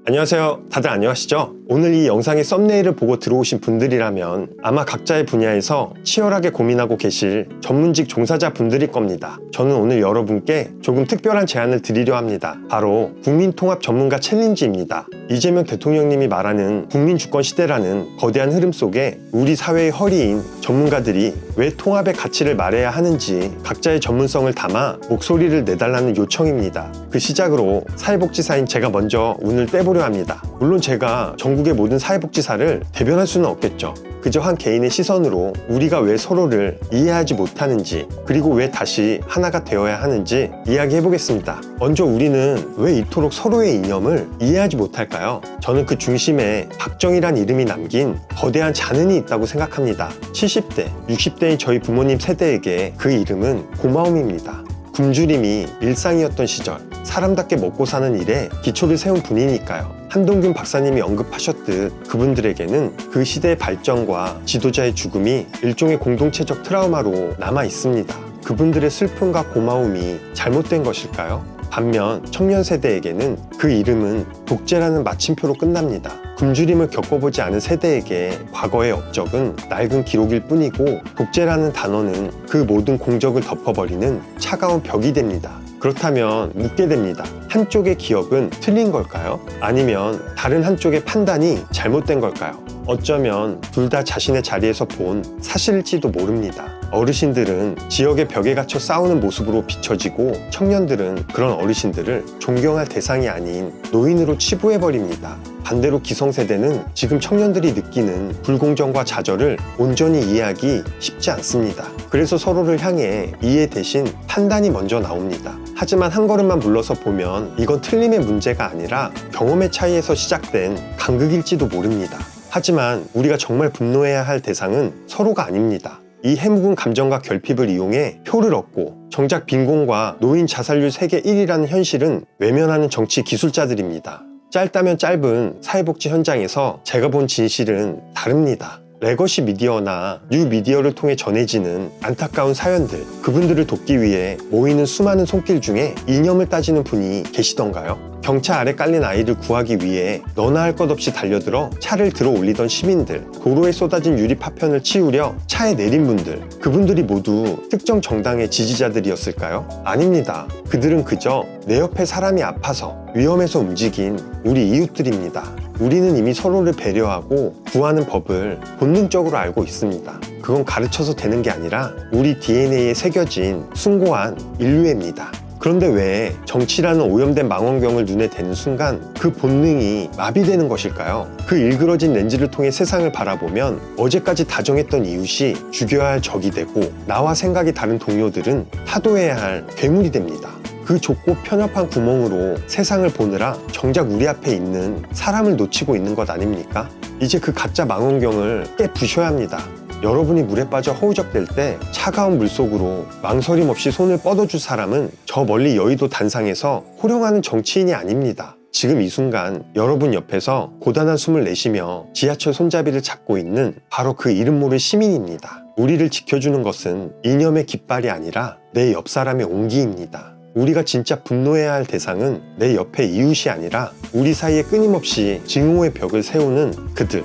안녕하세요. 다들 안녕하시죠? 오늘 이 영상의 썸네일을 보고 들어오신 분들이라면 아마 각자의 분야에서 치열하게 고민하고 계실 전문직 종사자 분들일 겁니다. 저는 오늘 여러분께 조금 특별한 제안을 드리려 합니다. 바로 국민통합 전문가 챌린지입니다. 이재명 대통령님이 말하는 국민주권 시대라는 거대한 흐름 속에 우리 사회의 허리인 전문가들이 왜 통합의 가치를 말해야 하는지 각자의 전문성을 담아 목소리를 내달라는 요청입니다. 그 시작으로 사회복지사인 제가 먼저 운을 떼보려 합니다. 물론 제가 전국의 모든 사회복지사를 대변할 수는 없겠죠. 그저 한 개인의 시선으로 우리가 왜 서로를 이해하지 못하는지, 그리고 왜 다시 하나가 되어야 하는지 이야기해보겠습니다. 먼저 우리는 왜 이토록 서로의 이념을 이해하지 못할까요? 저는 그 중심에 박정희란 이름이 남긴 거대한 잔흔이 있다고 생각합니다. 70대, 60대인 저희 부모님 세대에게 그 이름은 고마움입니다. 굶주림이 일상이었던 시절, 사람답게 먹고 사는 일에 기초를 세운 분이니까요. 한동균 박사님이 언급하셨듯 그분들에게는 그 시대의 발전과 지도자의 죽음이 일종의 공동체적 트라우마로 남아 있습니다. 그분들의 슬픔과 고마움이 잘못된 것일까요? 반면 청년 세대에게는 그 이름은 독재라는 마침표로 끝납니다. 굶주림을 겪어보지 않은 세대에게 과거의 업적은 낡은 기록일 뿐이고, 독재라는 단어는 그 모든 공적을 덮어버리는 차가운 벽이 됩니다. 그렇다면 묻게 됩니다. 한쪽의 기억은 틀린 걸까요? 아니면 다른 한쪽의 판단이 잘못된 걸까요? 어쩌면 둘 다 자신의 자리에서 본 사실일지도 모릅니다. 어르신들은 지역의 벽에 갇혀 싸우는 모습으로 비춰지고, 청년들은 그런 어르신들을 존경할 대상이 아닌 노인으로 치부해버립니다. 반대로 기성세대는 지금 청년들이 느끼는 불공정과 좌절을 온전히 이해하기 쉽지 않습니다. 그래서 서로를 향해 이해 대신 판단이 먼저 나옵니다. 하지만 한 걸음만 물러서 보면 이건 틀림의 문제가 아니라 경험의 차이에서 시작된 간극일지도 모릅니다. 하지만 우리가 정말 분노해야 할 대상은 서로가 아닙니다. 이 해묵은 감정과 결핍을 이용해 표를 얻고 정작 빈곤과 노인 자살률 세계 1위라는 현실은 외면하는 정치 기술자들입니다. 짧다면 짧은 사회복지 현장에서 제가 본 진실은 다릅니다. 레거시 미디어나 뉴 미디어를 통해 전해지는 안타까운 사연들, 그분들을 돕기 위해 모이는 수많은 손길 중에 이념을 따지는 분이 계시던가요? 경차 아래 깔린 아이를 구하기 위해 너나 할 것 없이 달려들어 차를 들어 올리던 시민들, 도로에 쏟아진 유리 파편을 치우려 차에 내린 분들, 그분들이 모두 특정 정당의 지지자들이었을까요? 아닙니다. 그들은 그저 내 옆에 사람이 아파서 위험해서 움직인 우리 이웃들입니다. 우리는 이미 서로를 배려하고 구하는 법을 본능적으로 알고 있습니다. 그건 가르쳐서 되는 게 아니라 우리 DNA에 새겨진 숭고한 인류애입니다. 그런데 왜 정치라는 오염된 망원경을 눈에 대는 순간 그 본능이 마비되는 것일까요? 그 일그러진 렌즈를 통해 세상을 바라보면 어제까지 다정했던 이웃이 죽여야 할 적이 되고, 나와 생각이 다른 동료들은 타도해야 할 괴물이 됩니다. 그 좁고 편협한 구멍으로 세상을 보느라 정작 우리 앞에 있는 사람을 놓치고 있는 것 아닙니까? 이제 그 가짜 망원경을 깨부셔야 합니다. 여러분이 물에 빠져 허우적댈 때 차가운 물속으로 망설임 없이 손을 뻗어줄 사람은 저 멀리 여의도 단상에서 호령하는 정치인이 아닙니다. 지금 이 순간 여러분 옆에서 고단한 숨을 내쉬며 지하철 손잡이를 잡고 있는 바로 그 이름 모를 시민입니다. 우리를 지켜주는 것은 이념의 깃발이 아니라 내 옆 사람의 온기입니다. 우리가 진짜 분노해야 할 대상은 내 옆의 이웃이 아니라 우리 사이에 끊임없이 증오의 벽을 세우는 그들,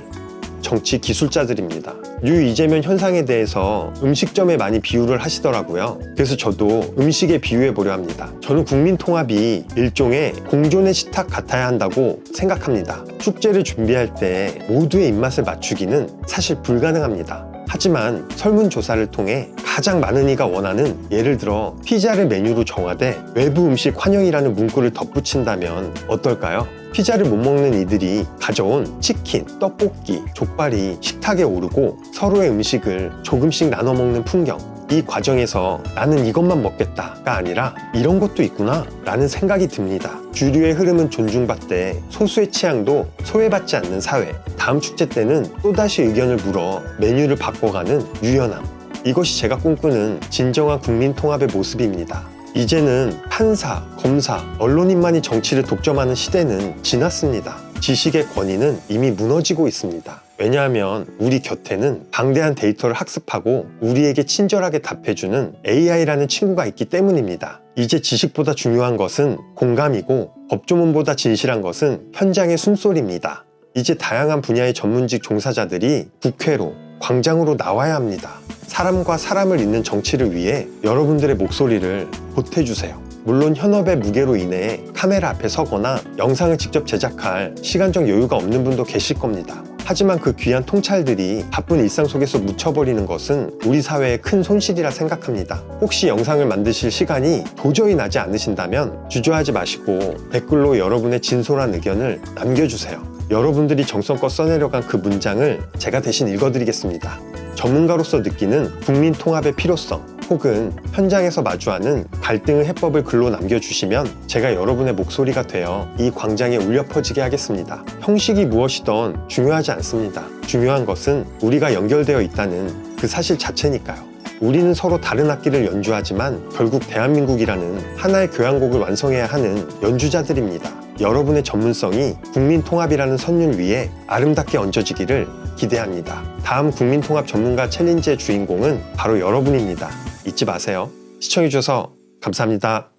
정치 기술자들입니다. 뉴 이재명 현상에 대해서 음식점에 많이 비유를 하시더라고요. 그래서 저도 음식에 비유해보려 합니다. 저는 국민통합이 일종의 공존의 식탁 같아야 한다고 생각합니다. 축제를 준비할 때 모두의 입맛을 맞추기는 사실 불가능합니다. 하지만 설문조사를 통해 가장 많은 이가 원하는, 예를 들어 피자를 메뉴로 정하되 외부 음식 환영이라는 문구를 덧붙인다면 어떨까요? 피자를 못 먹는 이들이 가져온 치킨, 떡볶이, 족발이 식탁에 오르고 서로의 음식을 조금씩 나눠 먹는 풍경, 이 과정에서 나는 이것만 먹겠다가 아니라 이런 것도 있구나 라는 생각이 듭니다. 주류의 흐름은 존중받되 소수의 취향도 소외받지 않는 사회, 다음 축제 때는 또다시 의견을 물어 메뉴를 바꿔가는 유연함, 이것이 제가 꿈꾸는 진정한 국민통합의 모습입니다. 이제는 판사, 검사, 언론인만이 정치를 독점하는 시대는 지났습니다. 지식의 권위는 이미 무너지고 있습니다. 왜냐하면 우리 곁에는 방대한 데이터를 학습하고 우리에게 친절하게 답해주는 AI라는 친구가 있기 때문입니다. 이제 지식보다 중요한 것은 공감이고 법조문보다 진실한 것은 현장의 숨소리입니다. 이제 다양한 분야의 전문직 종사자들이 국회로, 광장으로 나와야 합니다. 사람과 사람을 잇는 정치를 위해 여러분들의 목소리를 보태주세요. 물론 현업의 무게로 인해 카메라 앞에 서거나 영상을 직접 제작할 시간적 여유가 없는 분도 계실 겁니다. 하지만 그 귀한 통찰들이 바쁜 일상 속에서 묻혀버리는 것은 우리 사회의 큰 손실이라 생각합니다. 혹시 영상을 만드실 시간이 도저히 나지 않으신다면 주저하지 마시고 댓글로 여러분의 진솔한 의견을 남겨주세요. 여러분들이 정성껏 써내려간 그 문장을 제가 대신 읽어드리겠습니다. 전문가로서 느끼는 국민 통합의 필요성 혹은 현장에서 마주하는 갈등의 해법을 글로 남겨주시면 제가 여러분의 목소리가 되어 이 광장에 울려 퍼지게 하겠습니다. 형식이 무엇이든 중요하지 않습니다. 중요한 것은 우리가 연결되어 있다는 그 사실 자체니까요. 우리는 서로 다른 악기를 연주하지만 결국 대한민국이라는 하나의 교향곡을 완성해야 하는 연주자들입니다. 여러분의 전문성이 국민통합이라는 선율 위에 아름답게 얹어지기를 기대합니다. 다음 국민통합 전문가 챌린지의 주인공은 바로 여러분입니다. 잊지 마세요. 시청해주셔서 감사합니다.